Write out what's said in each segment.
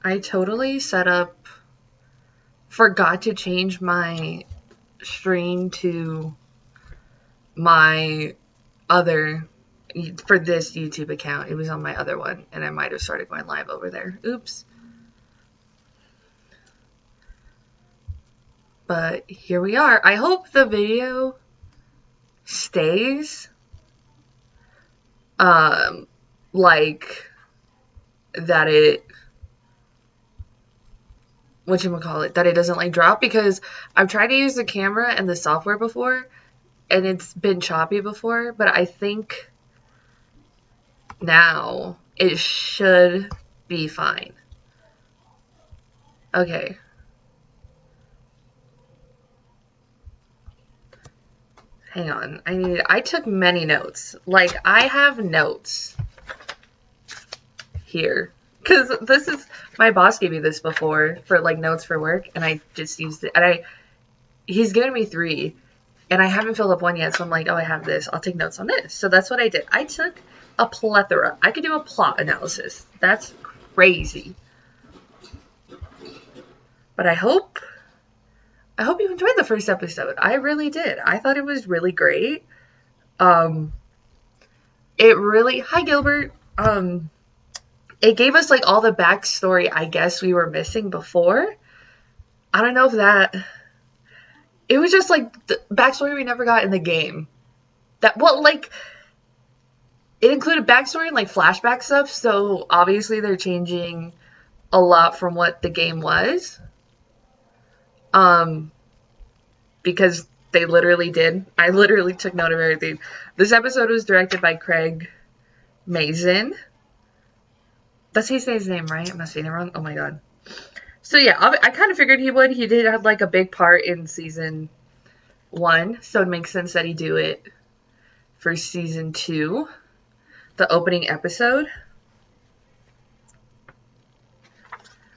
I totally forgot to change my stream to my other, for this YouTube account. It was on my other one, and I might have started going live over there. Oops. But here we are. I hope the video stays like that that it doesn't like drop, because I've tried to use the camera and the software before and it's been choppy before, but I think now it should be fine. Okay. Hang on. I took many notes. Like, I have notes here. Because my boss gave me this before for, like, notes for work, and I just used it. And he's given me 3, and I haven't filled up one yet, so I'm like, oh, I have this. I'll take notes on this. So that's what I did. I took a plethora. I could do a plot analysis. That's crazy. But I hope you enjoyed the first episode. I really did. I thought it was really great. It really, hi Gilbert. It gave us like all the backstory I guess we were missing before. I don't know if it was just like the backstory we never got in the game. It included backstory and like flashback stuff, so obviously they're changing a lot from what the game was. Because they literally did. I literally took note of everything. This episode was directed by Craig Mazin. That's how you say his name, right? Am I saying it wrong? Oh my god. So yeah, I kind of figured he would. He did have like a big part in season 1, so it makes sense that he do it for season 2, the opening episode.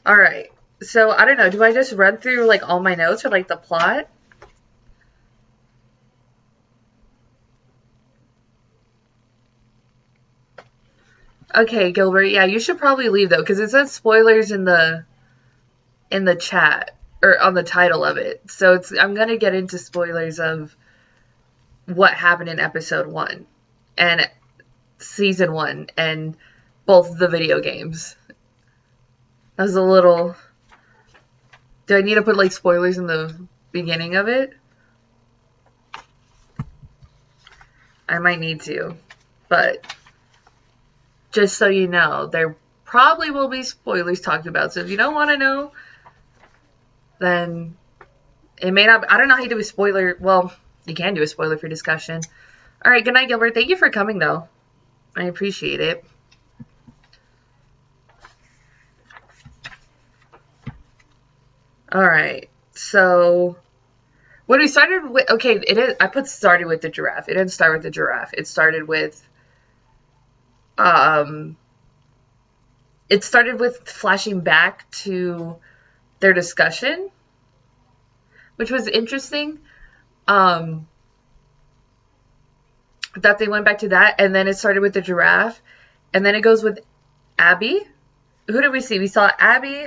All right. So I don't know. Do I just run through like all my notes or like the plot? Okay, Gilbert. Yeah, you should probably leave though, because it says spoilers in the chat or on the title of it. So I'm gonna get into spoilers of what happened in episode 1 and season 1 and both the video games. That was a little. Do I need to put like spoilers in the beginning of it? I might need to, but just so you know, there probably will be spoilers talked about. So if you don't want to know, then it may not. I don't know how you do a spoiler. Well, you can do a spoiler for discussion. All right, good night, Gilbert. Thank you for coming, though. I appreciate it. All right, so when we started with, okay, I put started with the giraffe. It didn't start with the giraffe. It started with flashing back to their discussion, which was interesting. That they went back to that, and then it started with the giraffe, and then it goes with Abby. Who did we see? We saw Abby,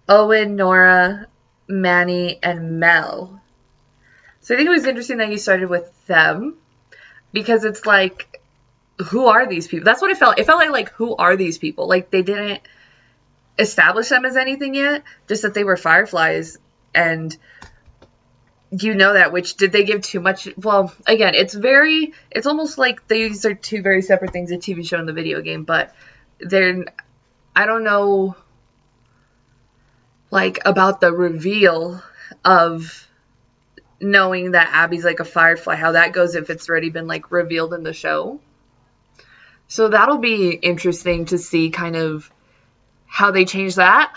Owen, Nora, Manny, and Mel. So I think it was interesting that you started with them, because it's like, who are these people? That's what it felt. It felt like who are these people? Like, they didn't establish them as anything yet, just that they were fireflies, and you know that, which, did they give too much? Well, again, it's almost like these are two very separate things, a TV show and the video game, but I don't know, like, about the reveal of knowing that Abby's like a firefly, how that goes if it's already been like revealed in the show. So that'll be interesting to see kind of how they change that.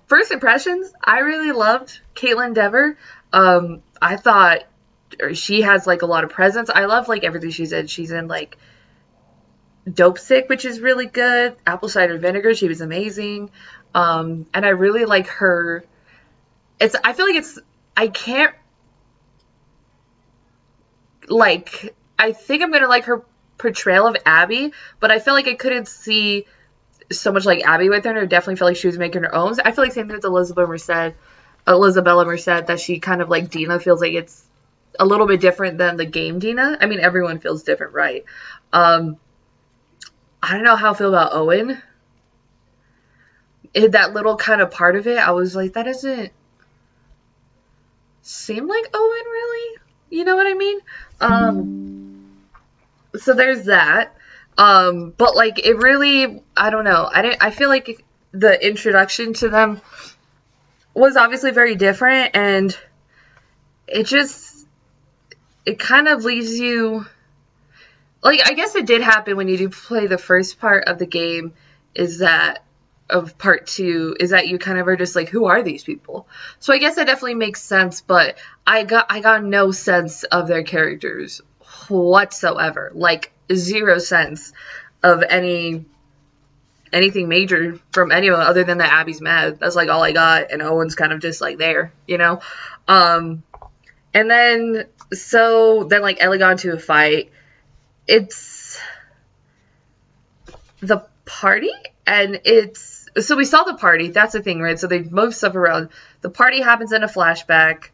First impressions, I really loved Caitlin Dever. I thought she has like a lot of presence. I love like everything she's in. She's in like Dope Sick, which is really good. Apple Cider Vinegar, she was amazing. And I really like her. I feel like I think I'm gonna like her portrayal of Abby, but I feel like I couldn't see so much like Abby with her, and I definitely felt like she was making her own. I feel like same thing with Elizabeth Merced, that she kind of like Dina feels like it's a little bit different than the game Dina. I mean, everyone feels different, right? I don't know how I feel about Owen. That little kind of part of it, I was like, that doesn't seem like Owen, really. You know what I mean? So there's that. But like, it really, I don't know. I feel like the introduction to them was obviously very different, and it kind of leaves you, like, I guess it did happen when you do play the first part of the game, of part 2, is that you kind of are just like, who are these people? So I guess that definitely makes sense, but I got no sense of their characters whatsoever. Like, 0 sense of anything major from anyone other than that Abby's mad. That's like all I got, and Owen's kind of just like there, you know? And then like Ellie got into a fight. It's the party, and so we saw the party. That's the thing, right? So they move stuff around. The party happens in a flashback.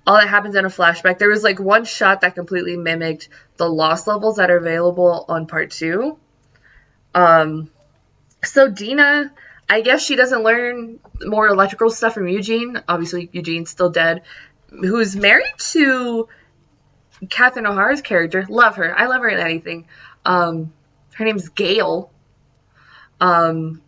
All that happens in a flashback. There was like one shot that completely mimicked the lost levels that are available on part 2. So Dina, I guess she doesn't learn more electrical stuff from Eugene. Obviously, Eugene's still dead. Who's married to Catherine O'Hara's character. Love her. I love her in anything. Her name's Gail. And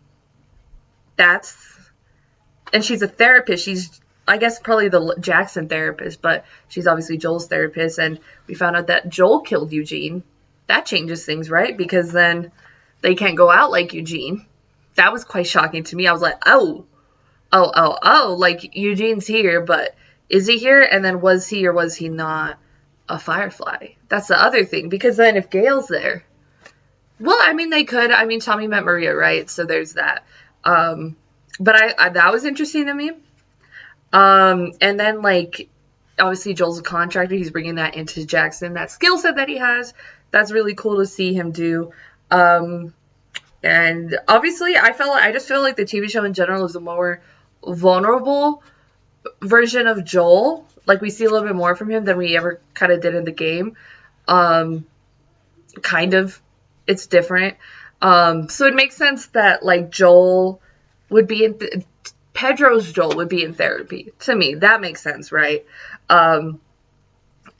she's a therapist. She's, I guess, probably the Jackson therapist, but she's obviously Joel's therapist, and we found out that Joel killed Eugene. That changes things, right? Because then they can't go out like Eugene. That was quite shocking to me. I was like, oh, like, Eugene's here, but is he here? And then was he or was he not a Firefly? That's the other thing, because then if Gail's there, well, I mean, they could. I mean, Tommy met Maria, right? So there's that. But that was interesting to me. And then, like, obviously Joel's a contractor. He's bringing that into Jackson. That skill set that he has, that's really cool to see him do. And obviously, I just feel like the TV show in general is a more vulnerable version of Joel. Like, we see a little bit more from him than we ever kind of did in the game. Kind of. It's different. So it makes sense that, like, Joel would be Pedro's Joel would be in therapy. To me, that makes sense, right? And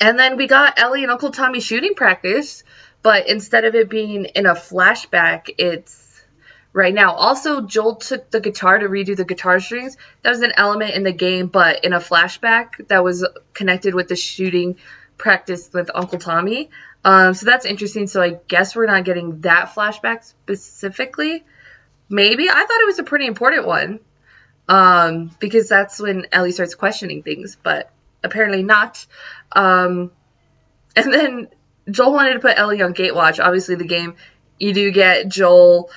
then we got Ellie and Uncle Tommy shooting practice, but instead of it being in a flashback, it's right now. Also, Joel took the guitar to redo the guitar strings. That was an element in the game, but in a flashback that was connected with the shooting practice with Uncle Tommy. So that's interesting. So I guess we're not getting that flashback specifically. Maybe. I thought it was a pretty important one. Because that's when Ellie starts questioning things, but apparently not. And then Joel wanted to put Ellie on Gatewatch. Obviously, the game, you do get Joel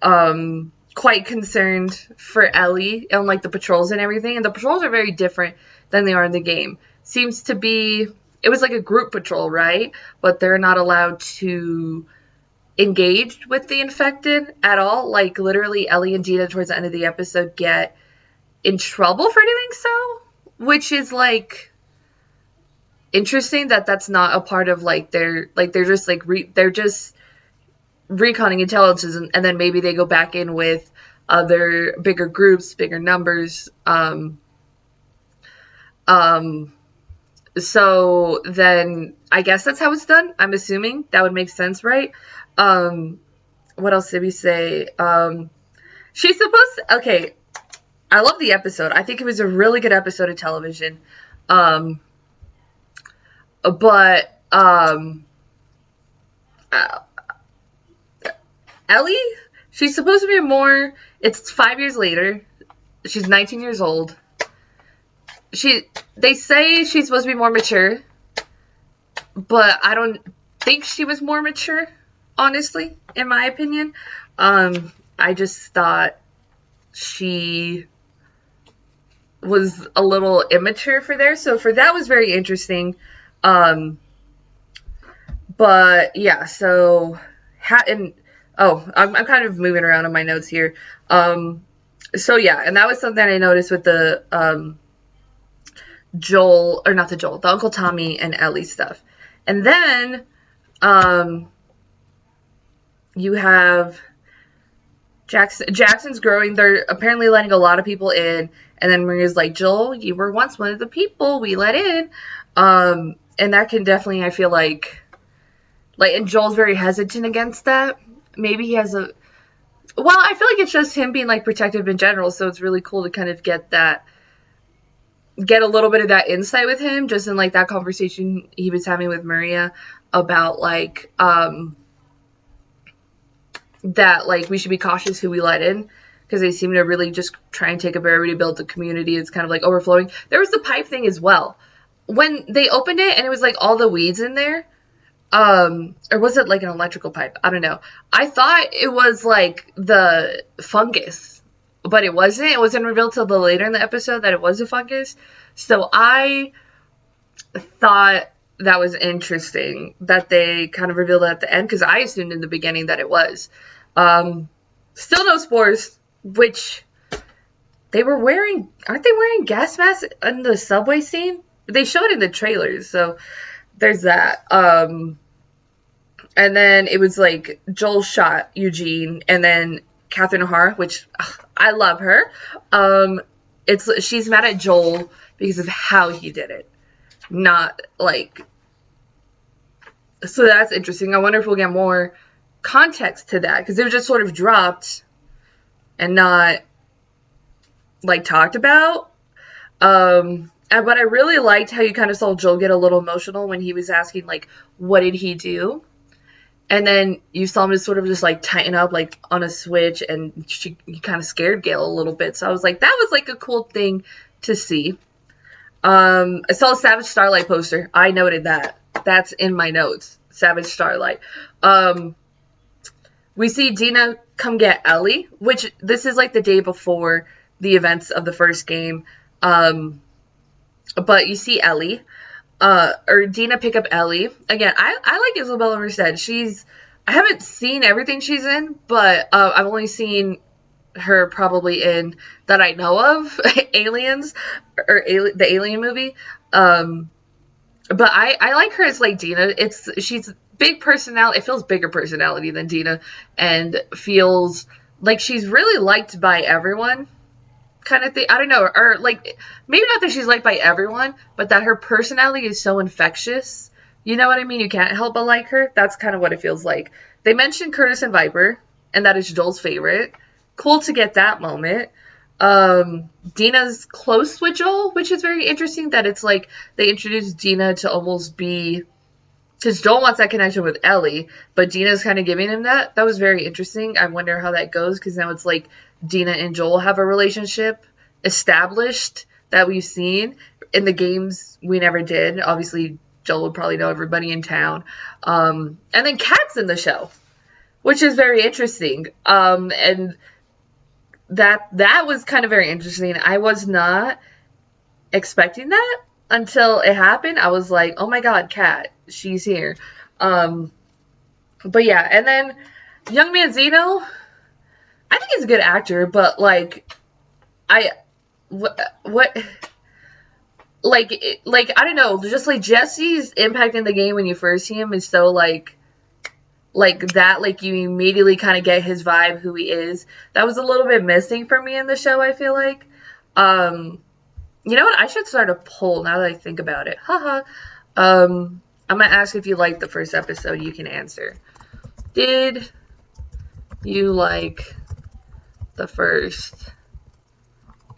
quite concerned for Ellie and, like, the patrols and everything. And the patrols are very different than they are in the game. Seems to be, it was like a group patrol, right? But they're not allowed to engage with the infected at all. Like, literally, Ellie and Dina towards the end of the episode get in trouble for doing so, which is, like, interesting that that's not a part of, like, they're just reconning intelligence, and then maybe they go back in with other bigger groups, bigger numbers. So then I guess that's how it's done. I'm assuming that would make sense, right? What else did we say? She's supposed to, okay, I love the episode. I think it was a really good episode of television. But Ellie, she's supposed to be more, it's 5 years later. She's 19 years old. They say she's supposed to be more mature, but I don't think she was more mature, honestly, in my opinion. I just thought she was a little immature for there, so for that was very interesting. But yeah, so and Oh, I'm kind of moving around on my notes here. So yeah, and that was something I noticed with the Joel, or not the Joel, the Uncle Tommy and Ellie stuff. And then you have Jackson's growing. They're apparently letting a lot of people in. And then Maria's like, Joel, you were once one of the people we let in. And that can definitely, I feel like, and Joel's very hesitant against that. Maybe he has a, well, I feel like it's just him being, like, protective in general. So it's really cool to kind of get a little bit of that insight with him, just in, like, that conversation he was having with Maria about, like, that, like, we should be cautious who we let in, because they seem to really just try and take up everybody, build the community. It's kind of, like, overflowing. There was the pipe thing as well. When they opened it and it was, like, all the weeds in there, or was it, like, an electrical pipe? I don't know. I thought it was, like, the fungus, but it wasn't. It wasn't revealed till the later in the episode that it was a fungus. So I thought that was interesting that they kind of revealed it at the end, because I assumed in the beginning that it was. Still no spores, which they were wearing. Aren't they wearing gas masks in the subway scene? They showed it in the trailers, so there's that. And then it was like Joel shot Eugene, and then Catherine O'Hara, which I love her. She's mad at Joel because of how he did it, not like. So that's interesting. I wonder if we'll get more context to that, because it was just sort of dropped and not, like, talked about. But I really liked how you kind of saw Joel get a little emotional when he was asking, like, what did he do? And then you saw him just sort of just, like, tighten up, like, on a switch, and he kind of scared Gail a little bit. So I was like, that was, like, a cool thing to see. I saw a Savage Starlight poster. I noted that. That's in my notes. Savage Starlight. We see Dina come get Ellie, which this is, like, the day before the events of the first game. But you see Ellie, or Dina pick up Ellie. Again, I like Isabella Merced. I haven't seen everything she's in, but I've only seen her probably in, that I know of, Aliens, or the Alien movie. But I like her as, like, Dina. She's big personality. It feels bigger personality than Dina, and feels like she's really liked by everyone, kind of thing. I don't know, or, like, maybe not that she's liked by everyone, but that her personality is so infectious. You know what I mean? You can't help but like her. That's kind of what it feels like. They mentioned Curtis and Viper, and that is Joel's favorite. Cool to get that moment. Dina's close with Joel, which is very interesting, that it's like they introduced Dina to almost be, because Joel wants that connection with Ellie, but Dina's kind of giving him that. That was very interesting. I wonder how that goes, because now it's like Dina and Joel have a relationship established that we've seen. In the games, we never did. Obviously, Joel would probably know everybody in town. And then Kat's in the show, which is very interesting. And that was kind of very interesting. I was not expecting that until it happened. I was like, oh my god, Kat, she's here. But yeah, and then Young Manzino, I think he's a good actor, but, like, what like, I don't know, just, like, Jesse's impact in the game when you first see him is so, like that, like, you immediately kind of get his vibe, who he is. That was a little bit missing for me in the show, I feel like. You know what? I should start a poll now that I think about it. Haha. I'm going to ask if you liked the first episode. You can answer. Did you like the first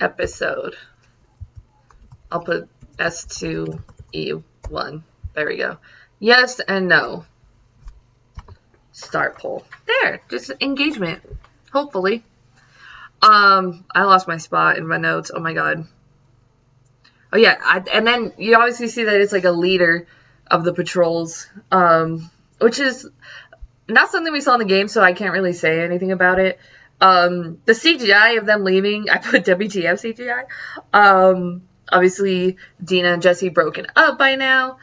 episode? I'll put S2E1. There we go. Yes and no. Start poll. There. Just engagement. Hopefully. I lost my spot in my notes. Oh my god. Oh yeah. And then you obviously see that it's like a leader of the patrols. Which is not something we saw in the game, so I can't really say anything about it. The CGI of them leaving, I put WTF CGI. Obviously, Dina and Jesse broken up by now.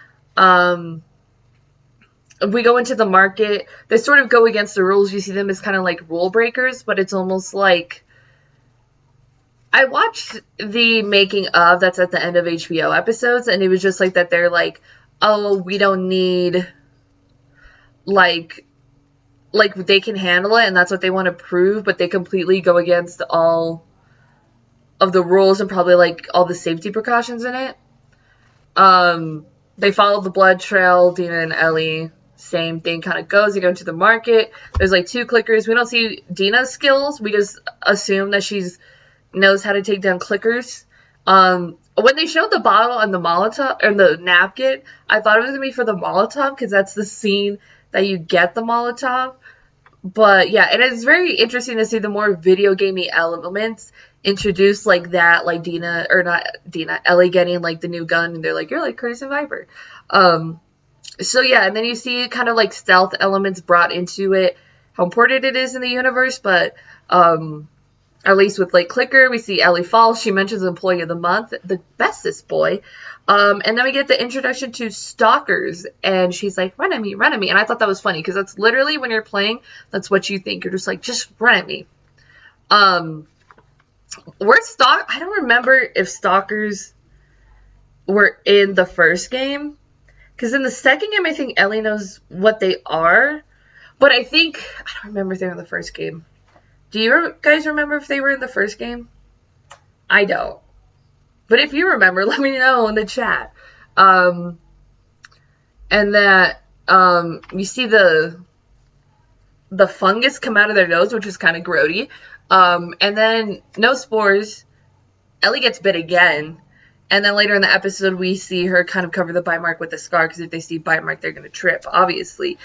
we go into the market. They sort of go against the rules. You see them as kind of like rule breakers, but it's almost like, I watched the making of that's at the end of HBO episodes, and it was just like that they're like, oh, we don't need, like they can handle it, and that's what they want to prove, but they completely go against all of the rules and probably like all the safety precautions in it. They follow the blood trail. Dina and Ellie, same thing kind of goes. They go into the market. There's like 2 clickers. We don't see Dina's skills. We just assume that she's knows how to take down clickers. When they showed the bottle and the Molotov and the napkin, I thought it was gonna be for the Molotov because that's the scene that you get the Molotov. But yeah, and it's very interesting to see the more video gamey elements introduced like that, like Ellie getting like the new gun, and they're like, you're like Curtis and Viper. So yeah, and then you see kind of like stealth elements brought into it, how important it is in the universe, but at least with like Clicker, we see Ellie fall. She mentions Employee of the Month, the bestest boy. And then we get the introduction to Stalkers, and she's like, run at me, run at me. And I thought that was funny, because that's literally when you're playing, that's what you think. You're just like, just run at me. I don't remember if Stalkers were in the first game, because in the second game, I think Ellie knows what they are. But I don't remember if they were in the first game. Do you guys remember if they were in the first game? I don't. But if you remember, let me know in the chat. And that you see the fungus come out of their nose, which is kind of grody. And then no spores. Ellie gets bit again. And then later in the episode, we see her kind of cover the bite mark with a scar, because if they see bite mark, they're going to trip, obviously.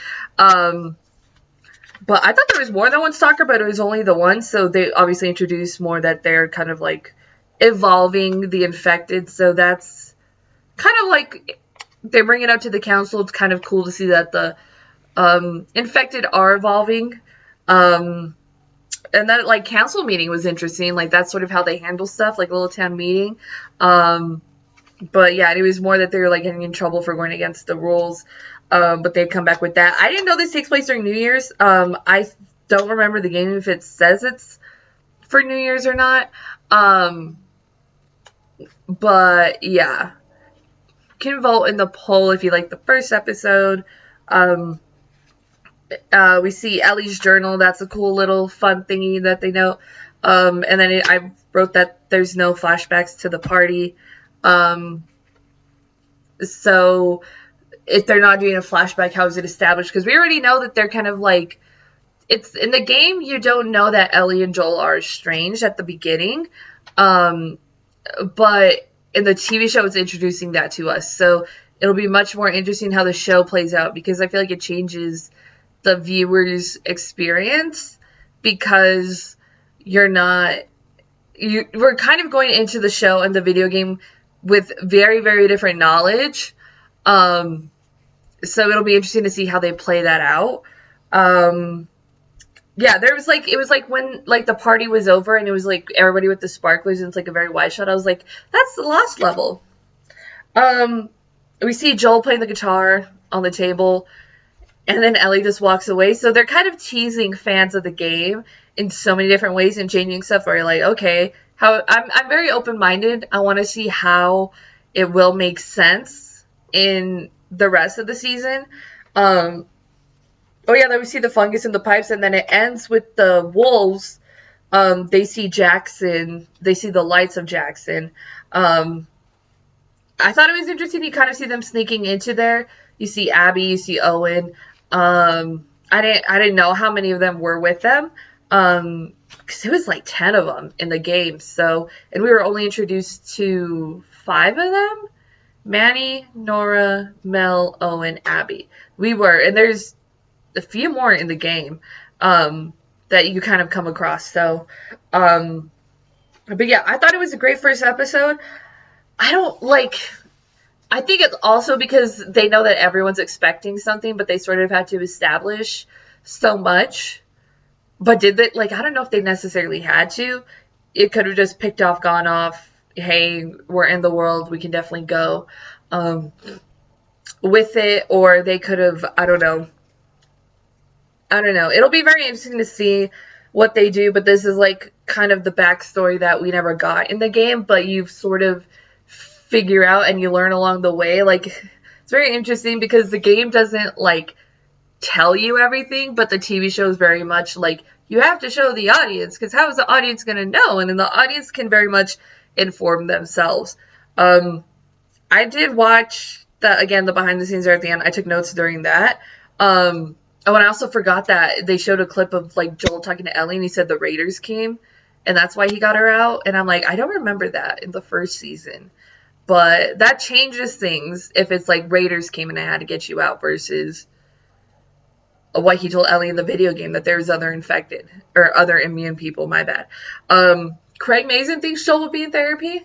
But I thought there was more than one stalker, but it was only the one. So they obviously introduced more that they're kind of like evolving the infected. So that's kind of like they bring it up to the council. It's kind of cool to see that the infected are evolving. And that like council meeting was interesting. Like that's sort of how they handle stuff, like a little town meeting. But yeah, it was more that they were like getting in trouble for going against the rules. But they come back with that. I didn't know this takes place during New Year's. I don't remember the game if it says it's for New Year's or not. But yeah. You can vote in the poll if you like the first episode. We see Ellie's journal. That's a cool little fun thingy that they note. And then I wrote that there's no flashbacks to the party. So if they're not doing a flashback, how is it established? Because we already know that they're kind of like, it's in the game, you don't know that Ellie and Joel are estranged at the beginning. But in the TV show, it's introducing that to us. So it'll be much more interesting how the show plays out, because I feel like it changes the viewer's experience, because we're kind of going into the show and the video game with very, very different knowledge. So it'll be interesting to see how they play that out. Yeah, it was like when like the party was over and it was like everybody with the sparklers and it's like a very wide shot. I was like, that's the Lost level. We see Joel playing the guitar on the table, and then Ellie just walks away. So they're kind of teasing fans of the game in so many different ways and changing stuff where you're like, okay, I'm very open-minded. I want to see how it will make sense in the rest of the season. Oh yeah, then we see the fungus in the pipes, and then it ends with the wolves. They see Jackson. They see the lights of Jackson. I thought it was interesting. You kind of see them sneaking into there. You see Abby. You see Owen. I didn't know how many of them were with them. Because it was like 10 of them in the game. So, and we were only introduced to 5 of them. Manny, Nora, Mel, Owen, Abby. And there's a few more in the game that you kind of come across. So, but yeah, I thought it was a great first episode. I think it's also because they know that everyone's expecting something, but they sort of had to establish so much. But did they, I don't know if they necessarily had to. It could have just picked off, gone off. Hey, we're in the world. We can definitely go. with it, or they could have, I don't know. It'll be very interesting to see what they do, but this is like kind of the backstory that we never got in the game, but you've sort of figure out and you learn along the way. Like, it's very interesting because the game doesn't like tell you everything, but the TV show is very much like you have to show the audience, because how is the audience going to know? And then the audience can very much inform themselves. I did watch the behind the scenes are at the end. I took notes during that. Oh, and I also forgot that they showed a clip of like Joel talking to Ellie, and he said the Raiders came, and that's why he got her out. And I'm like, I don't remember that in the first season, but that changes things if it's like Raiders came and I had to get you out versus what he told Ellie in the video game, that there's other infected or other immune people. My bad. Craig Mazin thinks Joel will be in therapy.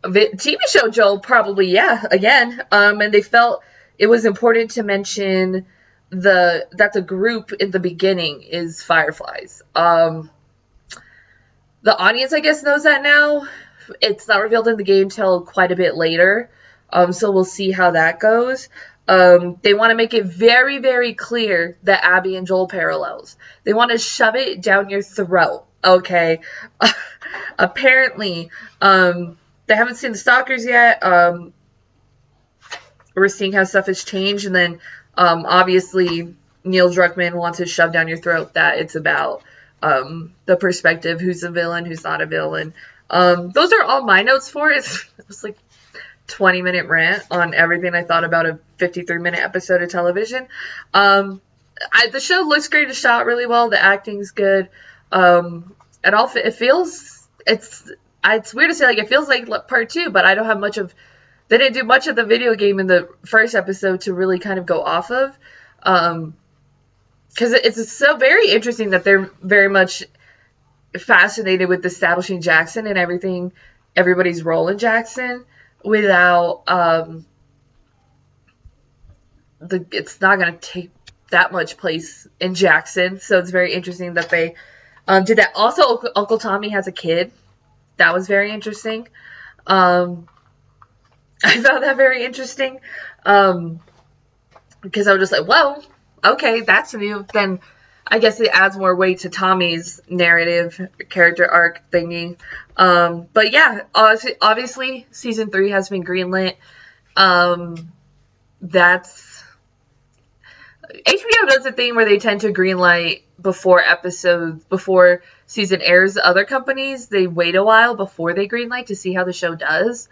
TV show Joel probably, yeah, again. And they felt it was important to mention that the group in the beginning is Fireflies. The audience, I guess, knows that now. It's not revealed in the game till quite a bit later. So we'll see how that goes. They want to make it very, very clear that Abby and Joel parallels. They want to shove it down your throat. Okay. Apparently, they haven't seen the Stalkers yet. We're seeing how stuff has changed, and then obviously Neil Druckmann wants to shove down your throat that it's about the perspective, who's a villain, who's not a villain. Those are all my notes for it. It was like 20-minute rant on everything I thought about a 53-minute episode of television. The show looks great. It's shot really well. The acting's good. It feels, it's weird to say, like, it feels like part 2, but I don't have much of, they didn't do much of the video game in the first episode to really kind of go off of. Because it's so very interesting that they're very much fascinated with establishing Jackson and everybody's role in Jackson without, it's not going to take that much place in Jackson. So it's very interesting that they did that. Also, Uncle Tommy has a kid. That was very interesting. I found that very interesting. Because I was just like, whoa, okay, that's new. Then I guess it adds more weight to Tommy's narrative, character arc thingy. But yeah, obviously season 3 has been greenlit. That's HBO does a thing where they tend to greenlight before season airs. Other companies, they wait a while before they greenlight to see how the show does.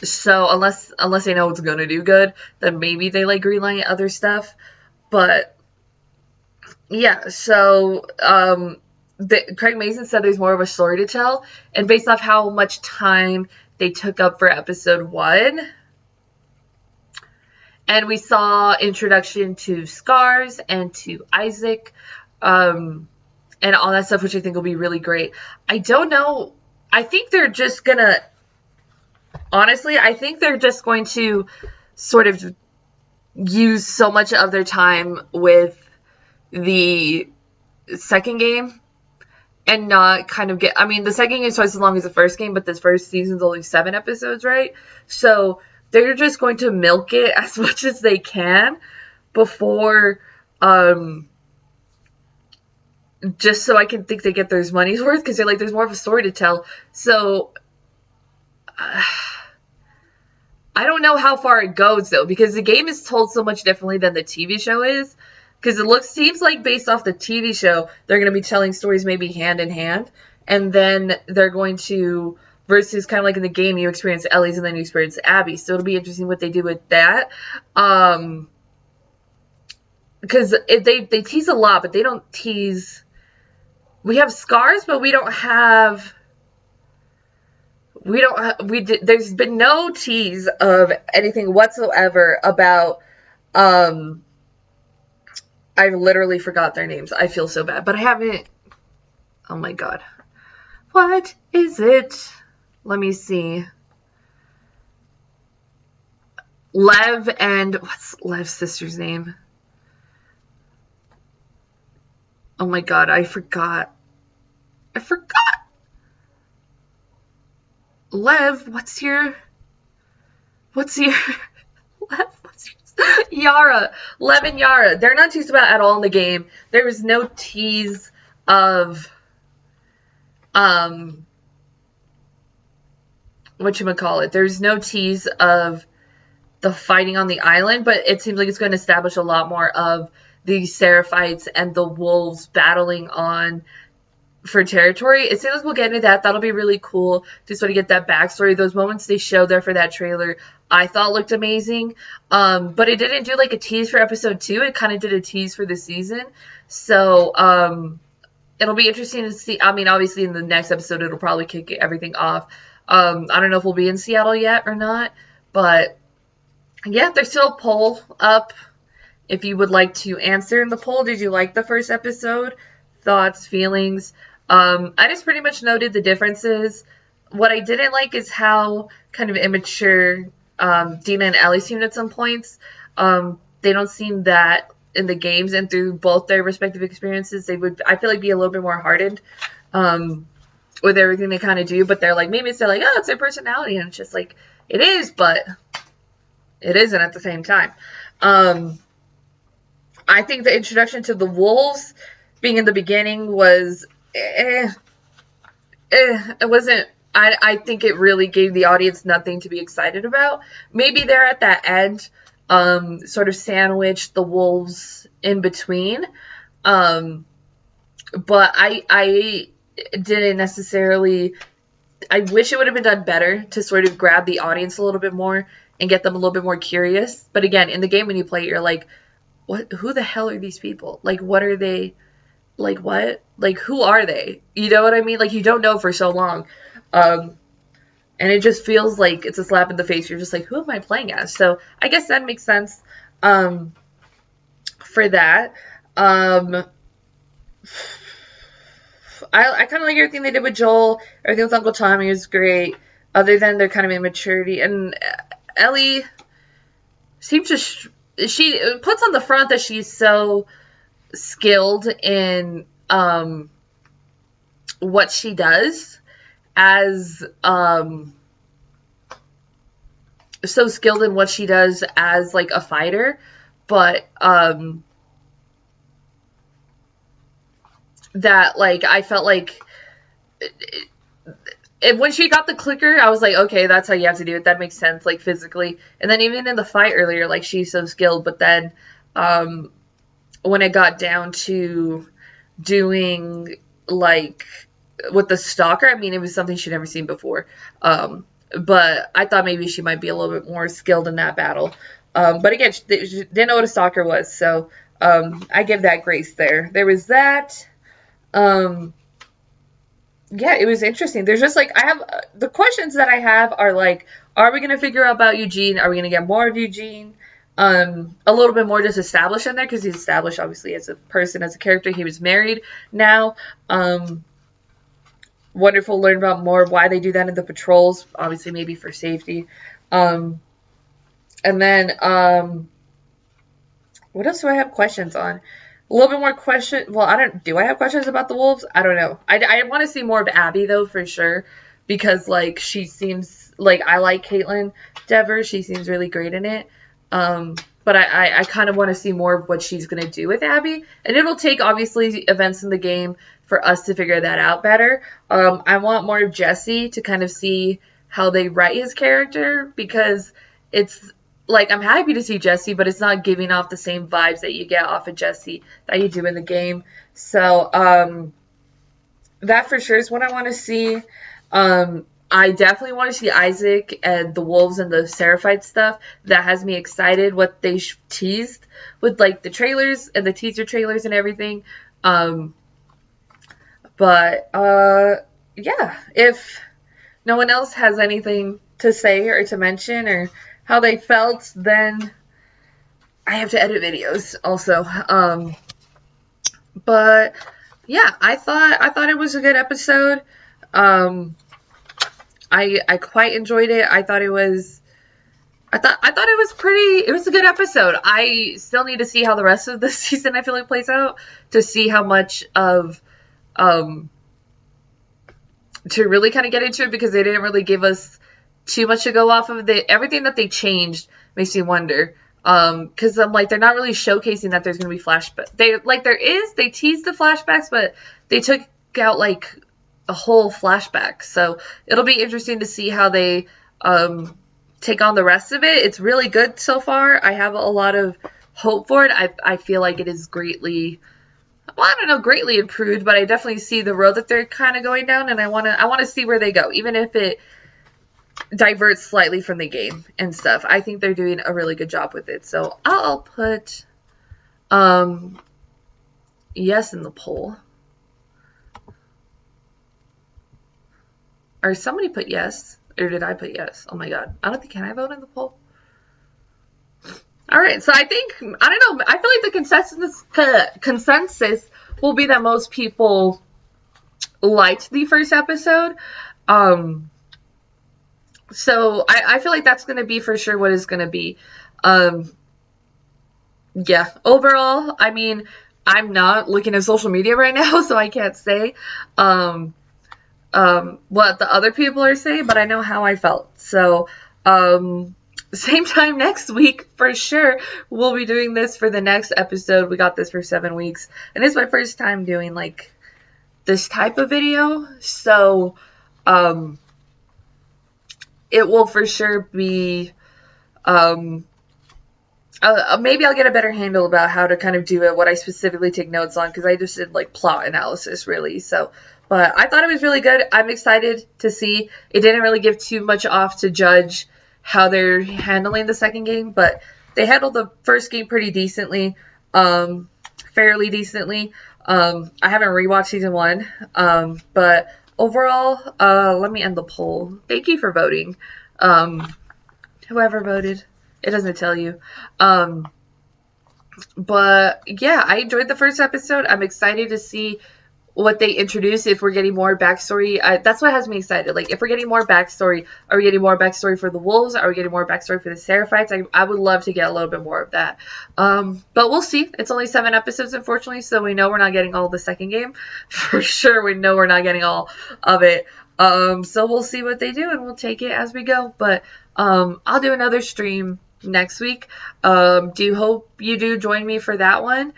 So unless they know it's gonna do good, then maybe they like greenlight other stuff. But yeah, so Craig Mazin said there's more of a story to tell, and based off how much time they took up for episode 1, and we saw introduction to Scars and to Isaac, and all that stuff, which I think will be really great. I don't know. I think they're just gonna. Honestly, I think they're just going to sort of use so much of their time with the second game and not kind of get... I mean, the second game is twice as long as the first game, but this first season's only 7 episodes, right? So they're just going to milk it as much as they can before... just so I can think they get their money's worth, because they're like, there's more of a story to tell. So... I don't know how far it goes, though, because the game is told so much differently than the TV show is. Because seems like based off the TV show, they're going to be telling stories maybe hand in hand. And then they're going to, versus kind of like in the game, you experience Ellie's and then you experience Abby. So it'll be interesting what they do with that. Because they tease a lot, but they don't tease... We have Scars, but we don't have... There's been no tease of anything whatsoever about, I literally forgot their names. I feel so bad, but I haven't, oh my god. What is it? Let me see. Lev and, what's Lev's sister's name? Oh my god, I forgot. Lev, what's your... What's your Yara, Lev and Yara? They're not teased about at all in the game. There was no tease of whatchamacallit. There's no tease of the fighting on the island, but it seems like it's going to establish a lot more of the Seraphites and the wolves battling on for territory. It seems like we'll get into that. That'll be really cool to sort of get that backstory. Those moments they showed there for that trailer, I thought looked amazing. But it didn't do like a tease for episode 2. It kind of did a tease for the season. So it'll be interesting to see. I mean, obviously in the next episode it'll probably kick everything off. I don't know if we'll be in Seattle yet or not, but yeah, there's still a poll up if you would like to answer in the poll. Did you like the first episode? Thoughts, feelings? I just pretty much noted the differences. What I didn't like is how kind of immature Dina and Ellie seemed at some points. They don't seem that in the games, and through both their respective experiences, they would, I feel like, be a little bit more hardened with everything they kind of do. But they're like, maybe it's like, oh, it's their personality, and it's just like, it is, but it isn't at the same time. I think the introduction to the wolves being in the beginning was it wasn't, I think it really gave the audience nothing to be excited about. Maybe they're at that end, sort of sandwich the wolves in between. But I didn't necessarily, I wish it would have been done better to sort of grab the audience a little bit more and get them a little bit more curious. But again, in the game when you play it, you're like, what, who the hell are these people? Like, what are they? Like, what? Like, who are they? You know what I mean? Like, you don't know for so long. And it just feels like it's a slap in the face. You're just like, who am I playing as? So I guess that makes sense for that. I kind of like everything they did with Joel. Everything with Uncle Tommy was great, other than their kind of immaturity. And Ellie seems to... she puts on the front that she's so skilled in what she does as so skilled in what she does as like a fighter, but that like I felt like when she got the clicker, I was like, okay, that's how you have to do it. That makes sense, like physically. And then even in the fight earlier, like she's so skilled, but then when it got down to doing like with the stalker, I mean, it was something she'd never seen before. But I thought maybe she might be a little bit more skilled in that battle. But again, she didn't know what a stalker was, so I give that grace there. There was that. Yeah, it was interesting. There's just like, I have, the questions that I have are like, are we going to figure out about Eugene? Are we going to get more of Eugene? A little bit more just established in there, because he's established obviously as a person, as a character. He was married now. Wonderful to learn about more of why they do that in the patrols, obviously maybe for safety. And then, what else do I have questions on? A little bit more question. Well, do I have questions about the wolves? I don't know. I want to see more of Abby though, for sure, because like she seems like, I like Caitlin Dever. She seems really great in it. But I kind of want to see more of what she's going to do with Abby, and it'll take obviously events in the game for us to figure that out better. I want more of Jesse, to kind of see how they write his character, because it's like, I'm happy to see Jesse, but it's not giving off the same vibes that you get off of Jesse that you do in the game. So, that for sure is what I want to see. I definitely want to see Isaac and the wolves and the Seraphite stuff. That has me excited, what they teased with like the trailers and the teaser trailers and everything. But yeah, if no one else has anything to say or to mention or how they felt, then I have to edit videos also. But yeah, I thought it was a good episode. I quite enjoyed it. I thought it was a good episode. I still need to see how the rest of the season, I feel like, plays out, to see how much of to really kind of get into it, because they didn't really give us too much to go off of. Everything that they changed makes me wonder. Because I'm like, they're not really showcasing that there's gonna be flashbacks. They teased the flashbacks, but they took out like a whole flashback. So it'll be interesting to see how they take on the rest of it. It's really good so far. I have a lot of hope for it. I feel like it is greatly, well, I don't know, greatly improved, but I definitely see the road that they're kind of going down, and I want to see where they go, even if it diverts slightly from the game and stuff. I think they're doing a really good job with it. So I'll put yes in the poll. Or somebody put yes. Or did I put yes? Oh my god. I don't think, can I vote in the poll? Alright, so I think, I don't know, I feel like the consensus will be that most people liked the first episode. So I feel like that's going to be for sure what it's going to be. Yeah, overall, I mean, I'm not looking at social media right now, so I can't say what the other people are saying, but I know how I felt. So, same time next week, for sure, we'll be doing this for the next episode. We got this for 7 weeks, and it's my first time doing, like, this type of video, so, it will for sure be, maybe I'll get a better handle about how to kind of do it, what I specifically take notes on, because I just did, like, plot analysis, really, so, but I thought it was really good. I'm excited to see. It didn't really give too much off to judge how they're handling the second game, but they handled the first game pretty decently, fairly decently. I haven't rewatched season 1, but overall, let me end the poll. Thank you for voting. Whoever voted, it doesn't tell you. But yeah, I enjoyed the first episode. I'm excited to see what they introduce, if we're getting more backstory. That's what has me excited. Like, if we're getting more backstory, are we getting more backstory for the wolves? Are we getting more backstory for the Seraphites? I would love to get a little bit more of that. But we'll see. It's only 7 episodes, unfortunately, so we know we're not getting all of the second game. For sure, we know we're not getting all of it. So we'll see what they do, and we'll take it as we go. But I'll do another stream next week. Do hope you do join me for that one.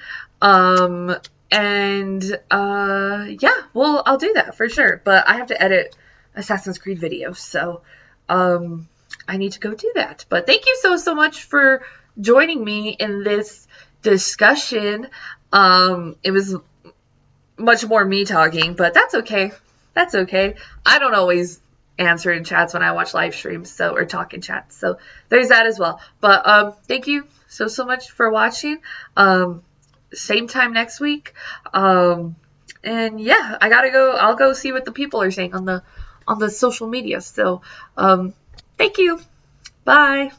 Yeah, well, I'll do that for sure, but I have to edit Assassin's Creed videos, so, I need to go do that. But thank you so much for joining me in this discussion. It was much more me talking, but that's okay. That's okay. I don't always answer in chats when I watch live streams, or talk in chats, so there's that as well. But, thank you so much for watching. Same time next week. And yeah, I gotta go. I'll go see what the people are saying on the social media. So, thank you. Bye.